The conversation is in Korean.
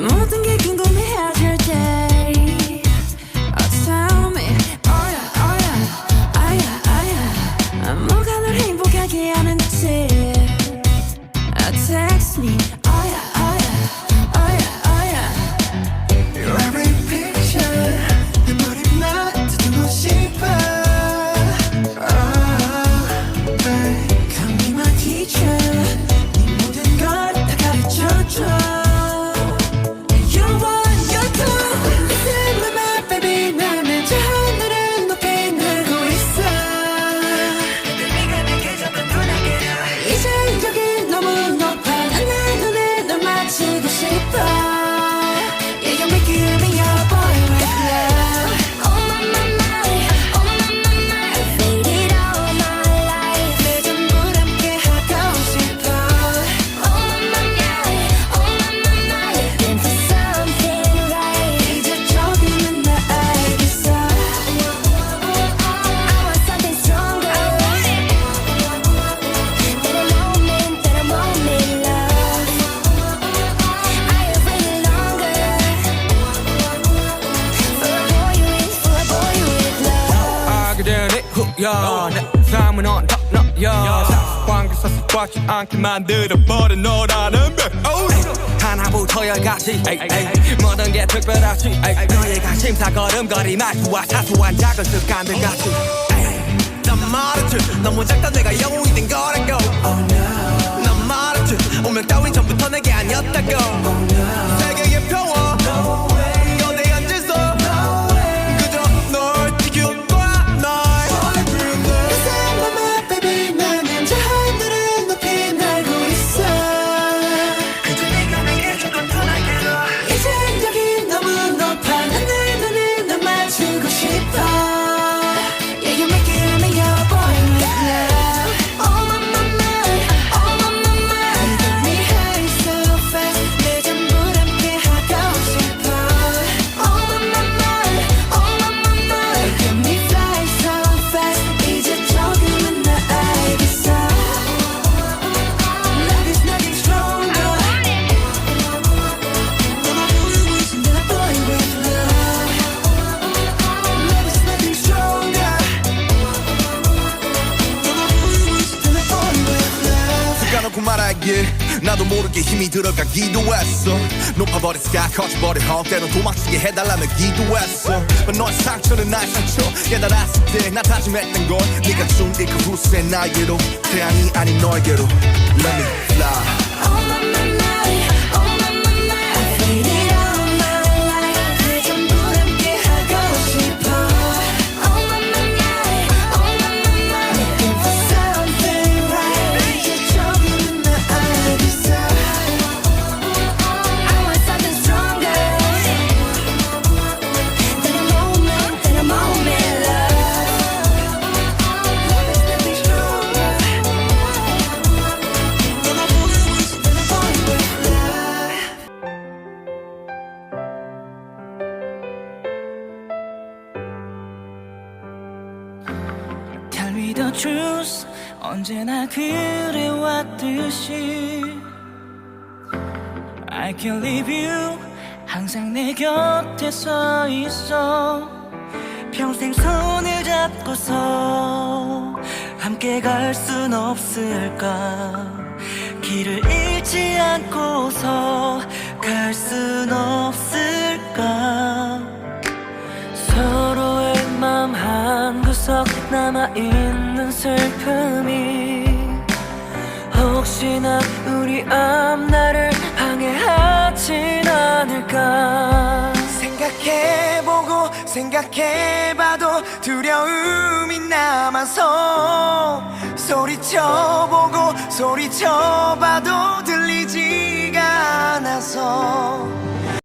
모든 게 궁금해질 때 tell me oh yeah oh yeah oh yeah oh yeah 뭐가 널 행복하게 하는지 text me oh yeah oh yeah oh yeah oh yeah Your every picture 내 머리만 듣고 싶어 Come be my teacher 네 모든 걸 다 가르쳐줘 내 삶은 on top 너야 관계사 습관치 않게 만들어버린 너라는 백 하나부터 열까지 모든 게 특별하지 너의 관심사 걸음걸이 말투와 사소한 작은 습관들 같이 난 말했지 너무 작다 내가 영웅이 된 거라고 난 말했지 운명 따윈 전부터 내게 아니었다고 세계의 평화 너내 앉아서 그저 널 지킬 거야 말하길 나도 모르게 힘이 들어가기도 했어 높아버린 스카 커져버린 험 때론 도망치게 해달라며 기도했어 But 너의 상처는 나의 상처 깨달았을 때 나 다짐했던 건 네가 준 그 후세 나에게로 태양이 아닌 너에게로 Let me fly The truth 언제나 그래왔듯이 I can leave you 항상 내 곁에 서 있어 평생 손을 잡고서 함께 갈 순 없을까 길을 잃지 않고서 갈 순 없을까 서로의 맘 한구석 남아있는 슬픔이 혹시나 우리 앞날을 방해하진 않을까 생각해보고 생각해봐도 두려움이 남아서 소리쳐보고 소리쳐봐도 들리지가 않아서